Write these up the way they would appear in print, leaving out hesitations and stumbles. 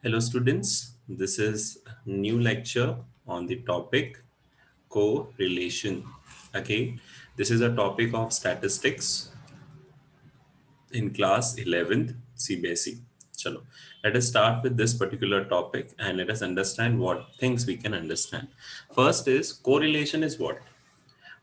Hello students, this is new lecture on the topic correlation. Okay, this is a topic of statistics in class 11th CBSE. Chalo, let us start with this particular topic and let us understand what things we can understand. First is correlation is what?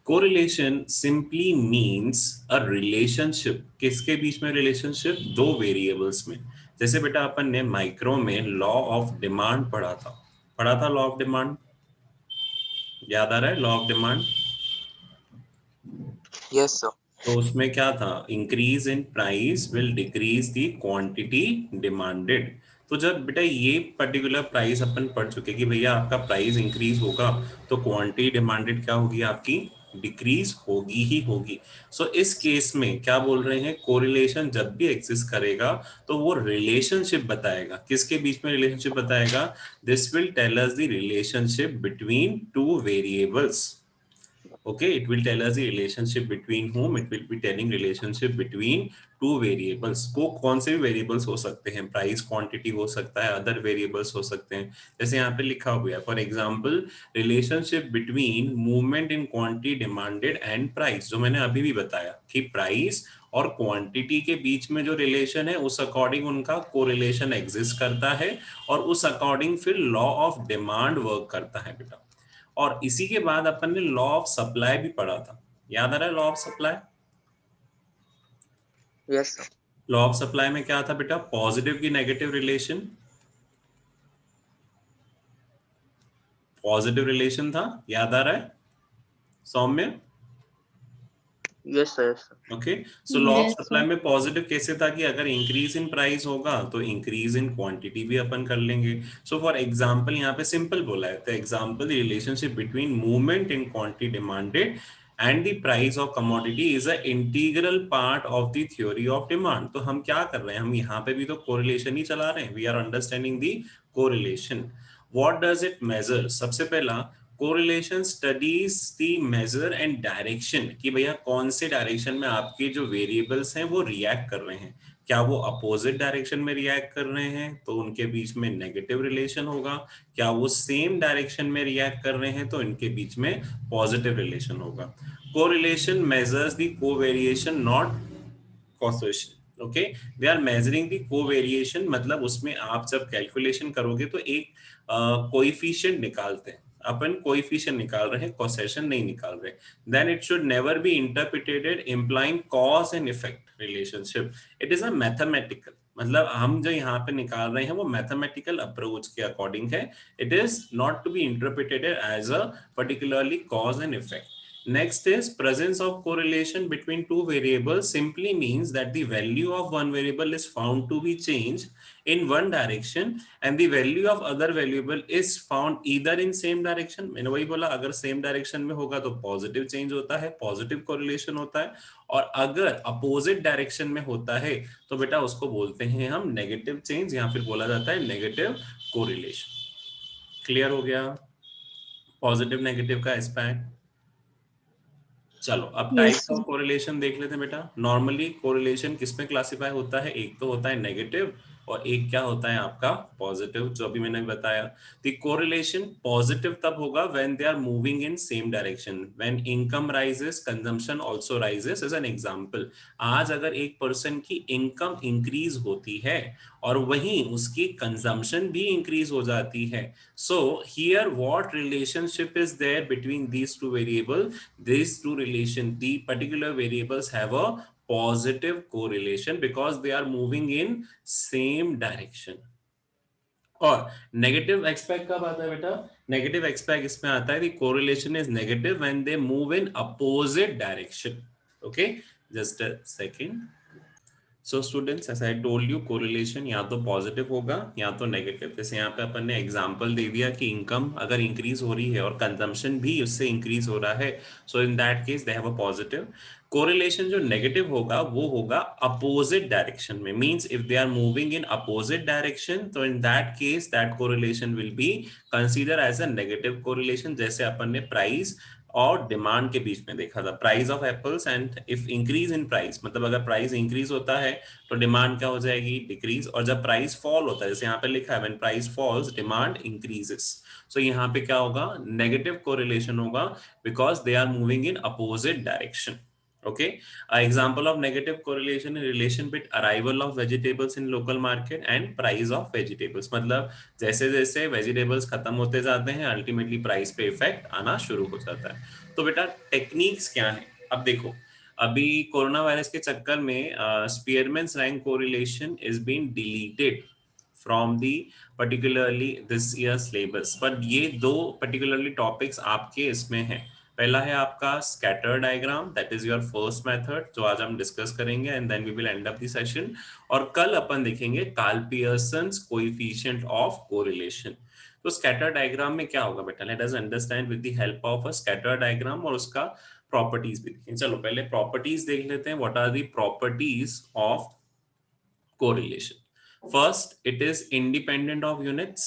Correlation simply means a relationship. किसके बीच में relationship? दो variables में. जैसे बेटा अपन ने micro में law of demand पढ़ा था लॉ ऑफ डिमांड, याद आ रहा है law of demand? Yes, sir. तो उसमें क्या था, increase in price will decrease the quantity demanded. तो जब बेटा ये पर्टिकुलर प्राइस अपन पढ़ चुके कि भैया आपका प्राइस इंक्रीज होगा तो क्वांटिटी डिमांडेड क्या होगी, आपकी डिक्रीज होगी ही होगी। सो इस केस में क्या बोल रहे हैं, कोरिलेशन जब भी एग्जिस्ट करेगा तो वो रिलेशनशिप बताएगा, किसके बीच में रिलेशनशिप बताएगा, this will tell us the relationship between two variables. Okay, it will tell us the relationship between whom, it will be telling relationship between two variables। को कौन से भी variables हो सकते हैं, प्राइस क्वांटिटी हो सकता है, अदर variables हो सकते हैं। जैसे यहाँ पे लिखा हुआ है for example relationship between movement in quantity demanded and price, जो मैंने अभी भी बताया कि प्राइस और क्वांटिटी के बीच में जो रिलेशन है उस अकॉर्डिंग उनका कोरिलेशन एग्जिस्ट करता है और उस अकॉर्डिंग फिर लॉ ऑफ डिमांड वर्क करता है बेटा। और इसी के बाद अपन ने लॉ ऑफ सप्लाई भी पढ़ा था, याद आ रहा है law of supply? Yes, sir. Law of supply में क्या था बेटा, पॉजिटिव की नेगेटिव रिलेशन, पॉजिटिव रिलेशन था, याद आ रहा है सौम्य? Yes, sir. Yes, sir. Okay, so law of Yes, supply sir. में पॉजिटिव कैसे था कि अगर इंक्रीज इन प्राइस होगा तो इंक्रीज इन क्वांटिटी भी अपन कर लेंगे। सो फॉर एग्जांपल यहाँ पे सिंपल बोला है, तो example relationship between movement in quantity demanded and the price of commodity is a integral part of the theory of demand. तो हम क्या कर रहे हैं, हम यहाँ पे भी तो कोरिलेशन ही चला रहे हैं, we are understanding the correlation. What does it measure? सबसे पहला correlation studies the measure and direction, कि भैया कौन से डायरेक्शन में आपके जो वेरिएबल्स हैं वो रिएक्ट कर रहे हैं। क्या वो अपोजिट डायरेक्शन में रिएक्ट कर रहे हैं तो उनके बीच में नेगेटिव रिलेशन होगा, क्या वो सेम डायरेक्शन में रिएक्ट कर रहे हैं तो इनके बीच में पॉजिटिव रिलेशन होगा। Correlation measures the covariation not causation. Okay, they are measuring the covariation, मतलब उसमें आप जब कैलकुलेशन करोगे तो एक कोएफिशिएंट निकालते हैं, अपन कोएफिशिएंट निकाल रहे हैं, कॉसेशन नहीं निकाल रहे। Then it should never be interpreted implying cause and effect relationship, it is a mathematical, मतलब हम जो यहाँ पे निकाल रहे हैं वो मैथमेटिकल अप्रोच के अकॉर्डिंग है, it is not to be interpreted as a particularly cause and effect. Next is presence of correlation between two variables simply means that the value of one variable is found to be changed in one direction and the value of other variable is found either in same direction। मैंने वही बोला, अगर same direction में होगा तो positive change होता है, positive correlation होता है, और अगर opposite direction में होता है तो बेटा उसको बोलते हैं हम negative change या फिर बोला जाता है negative correlation। क्लियर हो गया पॉजिटिव नेगेटिव का एस्पेक्ट? चलो अब Yes, types sir. Of correlation देख लेते हैं बेटा। नॉर्मली कोरिलेशन किस में क्लासिफाई होता है, एक तो होता है नेगेटिव और एक क्या होता है आपका पॉजिटिव, जो अभी मैंने बताया। द कोरिलेशन पॉजिटिव तब होगा when they are moving in same direction, when income rises consumption also rises. As an example, आज अगर एक पर्सन की इनकम इंक्रीज होती है और वहीं उसकी कंजम्पशन भी इंक्रीज हो जाती है, so here what relationship is there between these two variables? These two relation, the particular variables have a positive correlation because they are moving in same direction। और नेगेटिव एक्सपेक्ट कब आता है बेटा, negative expect इसमें आता है the correlation is negative when they move in opposite direction. Okay, just a second. So students, as I told you, correlation या तो पॉजिटिव होगा या तो नेगेटिव। जैसे यहाँ पे अपन ने एग्जांपल दे दिया कि इनकम अगर इंक्रीज हो रही है और कंजम्पशन भी उससे इंक्रीज हो रहा है, so in that case they have a positive correlation. जो नेगेटिव होगा वो होगा अपोजिट डायरेक्शन में, means if they are moving in opposite direction तो in that case that correlation will be consider as a negative correlation. जैसे अपन ने price और डिमांड के बीच में देखा था, price of apples, and if increase in price, मतलब अगर प्राइस इंक्रीज होता है तो डिमांड क्या हो जाएगी, डिक्रीज, और जब प्राइस फॉल होता है, जैसे यहाँ पे लिखा है when price falls demand increases, so यहाँ पे क्या होगा, नेगेटिव कोरिलेशन होगा, because they are moving in opposite direction. Okay, example of negative correlation in relation with arrival of vegetables in local market and price of vegetables. मतलब जैसे जैसे vegetables खत्म होते जाते हैं अल्टीमेटली प्राइस पे इफेक्ट आना शुरू हो जाता है. तो बेटा टेक्निक्स क्या है, अब देखो, अभी कोरोना वायरस के चक्कर में Spearman's rank correlation is been deleted from the particularly this year syllabus, पर ये दो पर्टिकुलरली टॉपिक्स आपके इसमें हैं. पहला है आपका scatter diagram, that is your first method जो आज हम डिस्कस करेंगे, and then we will end up the session. और कल अपन देखेंगे Karl Pearson's coefficient of correlation. तो स्कैटर डायग्राम में क्या होगा बेटा, let us understand with the help of a scatter diagram, और उसका प्रॉपर्टीज भी देखें. चलो पहले प्रॉपर्टीज देख लेते हैं. What are the properties of correlation? First, it is independent of units.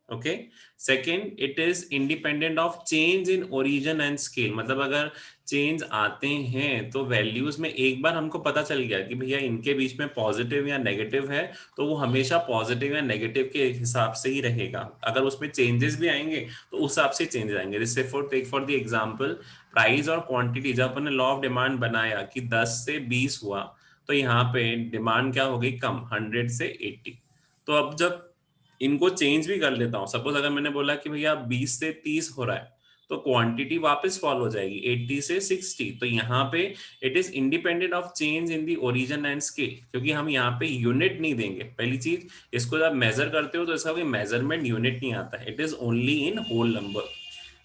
Okay. Second, it is independent of change in origin and scale. मतलब अगर चेंज आते हैं तो वैल्यूज में एक बार हमको पता चल गया कि भैया इनके बीच में पॉजिटिव या नेगेटिव है, तो वो हमेशा पॉजिटिव या नेगेटिव के हिसाब से ही रहेगा. अगर उसमें चेंजेस भी आएंगे तो उस हिसाब से चेंज आएंगे. जैसे फॉर द एग्जांपल प्राइस और क्वांटिटी, जब अपने लॉ ऑफ डिमांड बनाया कि 10 से 20 हुआ, तो यहाँ पे डिमांड क्या हो गई, कम, 100 से 80. तो अब जब इनको चेंज भी कर लेता हूँ, सपोज अगर मैंने बोला कि भैया 20 से 30 हो रहा है, तो क्वांटिटी वापस फॉल हो जाएगी 80 से 60. तो यहाँ पे it is independent of change in the origin and scale, क्योंकि हम यहाँ पे यूनिट नहीं देंगे. पहली चीज, इसको जब मेजर करते हो तो इसका कोई मेजरमेंट यूनिट नहीं आता है, it is only in whole number.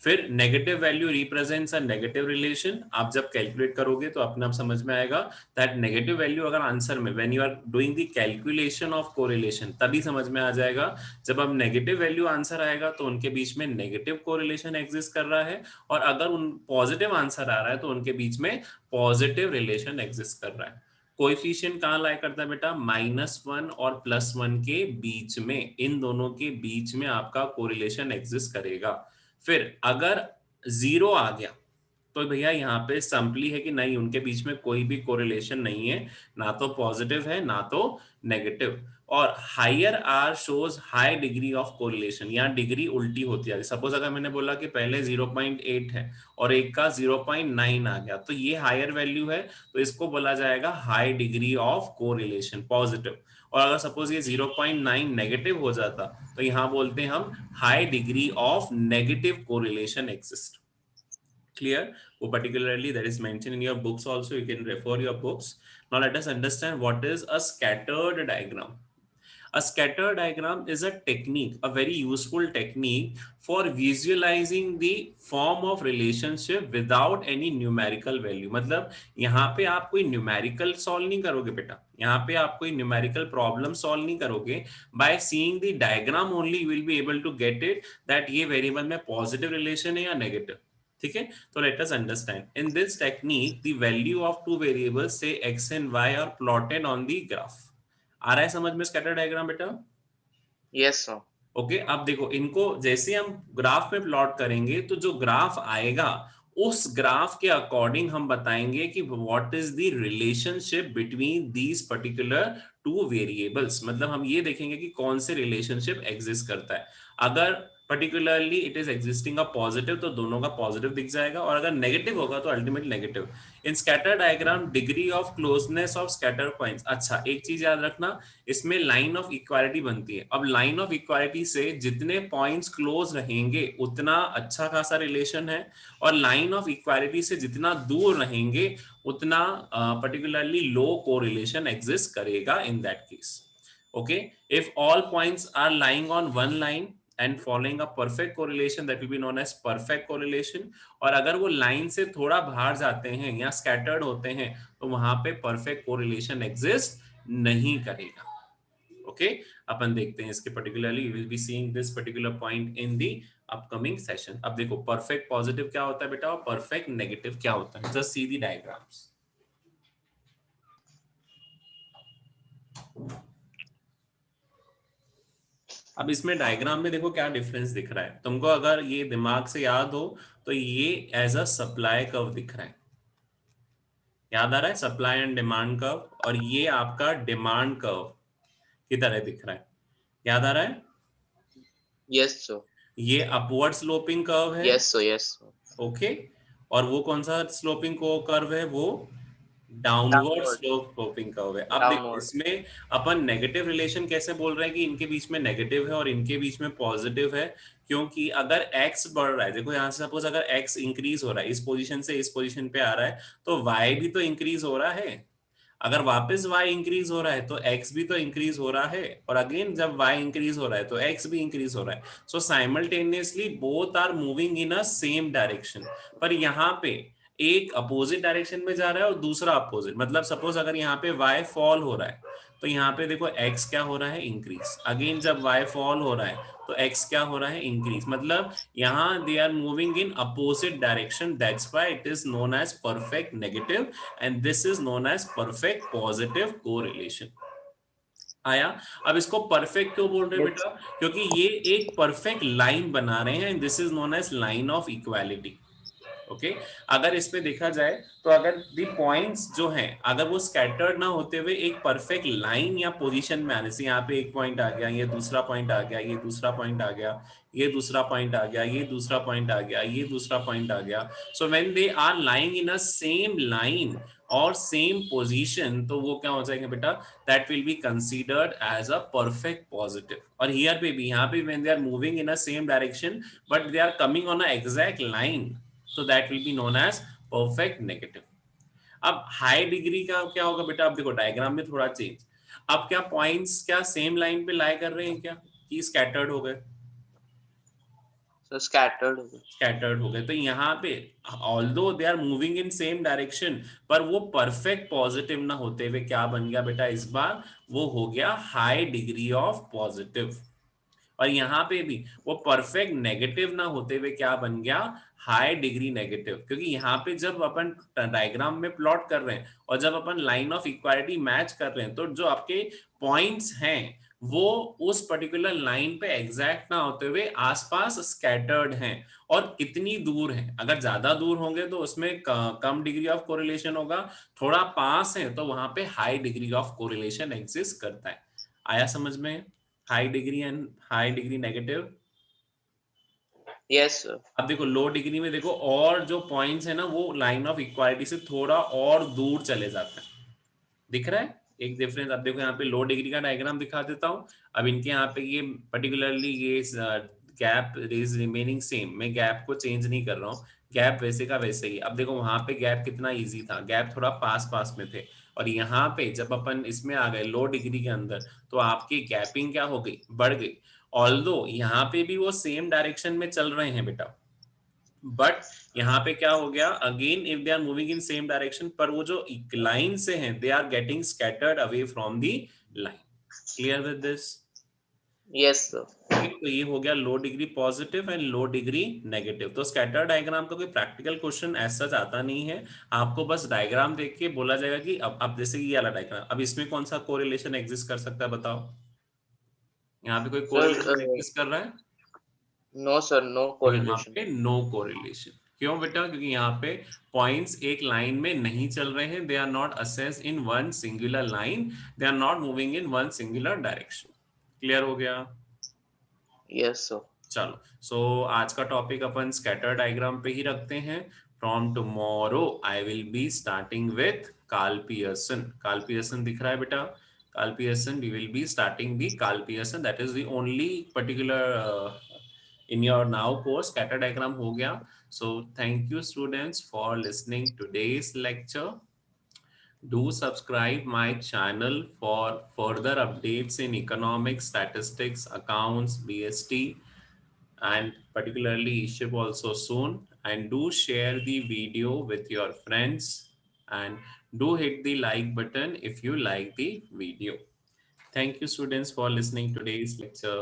फिर negative value represents a negative relation. आप जब कैलकुलेट करोगे तो अपने आप समझ में आएगा दैट नेगेटिव वैल्यू अगर आंसर में when you are doing the calculation of correlation तभी समझ में आ जाएगा. जब अब नेगेटिव वैल्यू आंसर आएगा तो उनके बीच में नेगेटिव कोरिलेशन एग्जिस्ट कर रहा है, और अगर उन पॉजिटिव आंसर आ रहा है तो उनके बीच में पॉजिटिव रिलेशन एग्जिस्ट कर रहा है. कोएफिशिएंट कहाँ लाई करता है बेटा, -1 और +1 के बीच में, इन दोनों के बीच में आपका कोरिलेशन एग्जिस्ट करेगा. फिर अगर 0 आ गया तो भैया यहाँ पे सिंपली है कि नहीं, उनके बीच में कोई भी कोरिलेशन नहीं है, ना तो पॉजिटिव है ना तो नेगेटिव. और higher r shows high degree of correlation, यहाँ डिग्री उल्टी होती है. सपोज अगर मैंने बोला कि पहले 0.8 है और एक का 0.9 आ गया, तो ये हायर वैल्यू है, तो इसको बोला जाएगा high degree of correlation, positive. और अगर सपोज ये 0.9 नेगेटिव हो जाता, तो यहाँ बोलते हैं हम high degree of negative correlation exist. Clear? Or particularly that is mentioned in your books also, you can refer your books. Now let us understand what is a scattered diagram. A scatter diagram is a technique, a very useful technique for visualizing the form of relationship without any numerical value. मतलब यहाँ पे आप कोई numerical solve नहीं करोगे बेटा, यहाँ पे आप कोई numerical problem solve नहीं करोगे. By seeing the diagram only you will be able to get it that ये variable में positive relation है या negative. ठीक है, तो let us understand. In this technique the value of two variables say x and y are plotted on the graph. आ रहा है समझ में स्कैटर डायग्राम बेटा? Yes, sir. ओके, अब देखो इनको जैसे हम ग्राफ में प्लॉट करेंगे तो जो ग्राफ आएगा उस ग्राफ के अकॉर्डिंग हम बताएंगे कि what is the relationship between these particular two variables. मतलब हम ये देखेंगे कि कौन से रिलेशनशिप एग्जिस्ट करता है. अगर particularly it is existing a positive तो दोनों का पॉजिटिव दिख जाएगा, और अगर नेगेटिव होगा तो ultimately negative. In scatter diagram degree of closeness of scatter points. अच्छा, एक चीज याद रखना, इसमें लाइन ऑफ इक्वालिटी बनती है. अब लाइन ऑफ इक्वालिटी से जितने पॉइंट्स क्लोज रहेंगे उतना अच्छा खासा रिलेशन है, और लाइन ऑफ इक्वालिटी से जितना दूर रहेंगे उतना पर्टिकुलरली लो कोरिलेशन एग्जिस्ट करेगा इन that case. Okay, if all points are lying on one line and following a perfect correlation, that will be known as perfect correlation. और अगर वो लाइन से थोड़ा बाहर जाते हैं या स्कैटर्ड होते हैं तो वहां पे perfect correlation exist नहीं करेगा. ओके, अपन देखते हैं इसके particularly, you will be seeing this particular point in the upcoming session. अब देखो परफेक्ट पॉजिटिव क्या होता है बेटा और परफेक्ट नेगेटिव क्या होता है. जस्ट सी दी डायग्राम्स. अब इसमें डायग्राम में देखो क्या डिफरेंस दिख रहा है तुमको, अगर ये दिमाग से याद हो तो ये एज अ सप्लाई कर्व दिख रहा है, याद आ रहा है, सप्लाई एंड डिमांड कर्व, और ये आपका डिमांड कर्व की तरह दिख रहा है, याद आ रहा है। Yes, sir. ये अपवर्ड स्लोपिंग कर्व है, Yes, sir. Yes, sir. Okay, और वो कौन सा स्लोपिंग को कर्व है, वो डाउनवर्ड Downward. स्लोपिंग कर्व है। अब देखो Downward. इसमें अपन नेगेटिव रिलेशन कैसे बोल रहे हैं कि इनके बीच में नेगेटिव है और इनके बीच में पॉजिटिव है, क्योंकि अगर x बढ़ रहा है, देखो यहाँ से सपोज अगर x इंक्रीज हो रहा है, इस पोजीशन से इस पोजीशन पे आ रहा है, तो y भी तो इंक्रीज हो रहा है। अगर वापस y इंक्रीज हो रहा है तो x भी तो इंक्रीज हो रहा है, और अगेन जब y इंक्रीज हो रहा है तो x भी इंक्रीज हो रहा है। So simultaneously both are moving in a same direction, पर यहाँ पे एक अपोजिट डायरेक्शन में जा रहा है और दूसरा अपोजिट, मतलब सपोज अगर यहाँ पे y फॉल हो रहा है तो यहाँ पे देखो x क्या हो रहा है, इंक्रीज। अगेन जब y फॉल हो रहा है तो x क्या हो रहा है, इंक्रीज। मतलब यहाँ they are moving in opposite direction, that's why it is known as perfect negative and this is known as perfect positive correlation. आया। अब इसको परफेक्ट क्यों बोल रहे हैं Yes. बेटा, क्योंकि ये एक परफेक्ट लाइन बना रहे हैं and this is known as line of equality. Okay, अगर इस पे देखा जाए तो अगर दी पॉइंट्स जो हैं अगर वो स्कैटर्ड ना होते हुए एक परफेक्ट लाइन या पोजीशन में आने से, यहाँ पे एक पॉइंट आ गया, ये दूसरा पॉइंट आ गया, ये दूसरा पॉइंट आ गया, ये दूसरा पॉइंट आ गया, ये दूसरा पॉइंट आ गया, ये दूसरा पॉइंट आ गया, so when they are lying in a same line और सेम पोजीशन, तो वो क्या हो जाएंगे बेटा, that will be considered as a perfect positive. और हियर पे भी, यहाँ पे when they are moving in a same direction but they are coming on a exact line, so that will be known as perfect negative। अब high degree का क्या होगा बेटा, अब देखो डायग्राम में थोड़ा चेंज। अब क्या पॉइंट्स क्या सेम लाइन पे लाई कर रहे हैं क्या, कि स्कैटर्ड हो गए, So scattered. स्कैटर्ड हो गए, तो यहाँ पे although they are moving in same direction, पर वो परफेक्ट पॉजिटिव ना होते हुए क्या बन गया बेटा, इस बार वो हो गया हाई डिग्री ऑफ पॉजिटिव। और यहाँ पे भी वो परफेक्ट नेगेटिव ना होते हुए क्या बन गया, हाई डिग्री नेगेटिव। क्योंकि यहाँ पे जब अपन डायग्राम में प्लॉट कर रहे हैं और जब अपन लाइन ऑफ इक्वालिटी मैच कर रहे हैं, तो जो आपके पॉइंट्स हैं वो उस पर्टिकुलर लाइन पे एग्जैक्ट ना होते हुए आसपास स्कैटर्ड हैं। और कितनी दूर है, अगर ज्यादा दूर होंगे तो उसमें कम डिग्री ऑफ कोरिलेशन होगा, थोड़ा पास है तो वहां पे high degree of correlation exist करता है। आया समझ में, high degree and high degree negative. Yes, sir. अब देखो लो डिग्री में देखो, और जो पॉइंट्स है ना वो लाइन ऑफ इक्वालिटी से थोड़ा और दूर चले जाते हैं, दिख रहा है एक डिफरेंस। अब देखो यहाँ पे लो डिग्री का डायग्राम दिखा देता हूँ। अब इनके यहाँ पे ये पर्टिकुलरली ये गैप इज रिमेनिंग सेम, मैं गैप को चेंज नहीं कर रहा हूँ, गैप वैसे का वैसे ही। अब देखो वहां पे गैप कितना इजी था, गैप थोड़ा पास पास में थे, और यहाँ पे जब अपन इसमें आ गए लो डिग्री के अंदर तो आपकी गैपिंग क्या हो गई, बढ़ गई। ऑल्दो यहाँ पे भी वो सेम डायरेक्शन में चल रहे हैं बेटा, बट यहाँ पे क्या हो गया, again if they are moving in same direction, पर वो जो लाइन से हैं they are getting scattered away from the line. Clear with this. Yes, sir. Okay, तो ये हो गया low degree positive and low degree negative. तो स्कैटर डायग्राम का कोई प्रैक्टिकल क्वेश्चन ऐसा आता नहीं है, आपको बस डायग्राम देख के बोला जाएगा कि अब जैसे ये वाला डायग्राम, अब इसमें कौन सा कोरिलेशन एग्जिस्ट कर सकता है बताओ, यहाँ पे कोई Sir, कोरिलेशन एग्जिस्ट कर रहा है, no, sir. No तो यहाँ correlation. पे नो कोरिलेशन। क्यों बेटा, क्योंकि यहाँ पे पॉइंट्स एक लाइन में नहीं चल रहे हैं, they are not assessed in one singular line, they are not moving in one singular direction. Clear हो गया। Yes, sir. चलो, आज का टॉपिक अपन स्कैटर डायग्राम पे ही रखते हैं। From tomorrow I will be starting with Karl Pearson. Karl Pearson दिख रहा है बेटा, Karl Pearson, we will be starting the Karl Pearson, that is the only particular in your now course scatter diagram हो गया। So thank you students for listening today's lecture. Do subscribe my channel for further updates in economics, statistics, accounts, BST, and particularly ESHIP also soon. And do share the video with your friends, and do hit the like button if you like the video. Thank you students for listening today's lecture.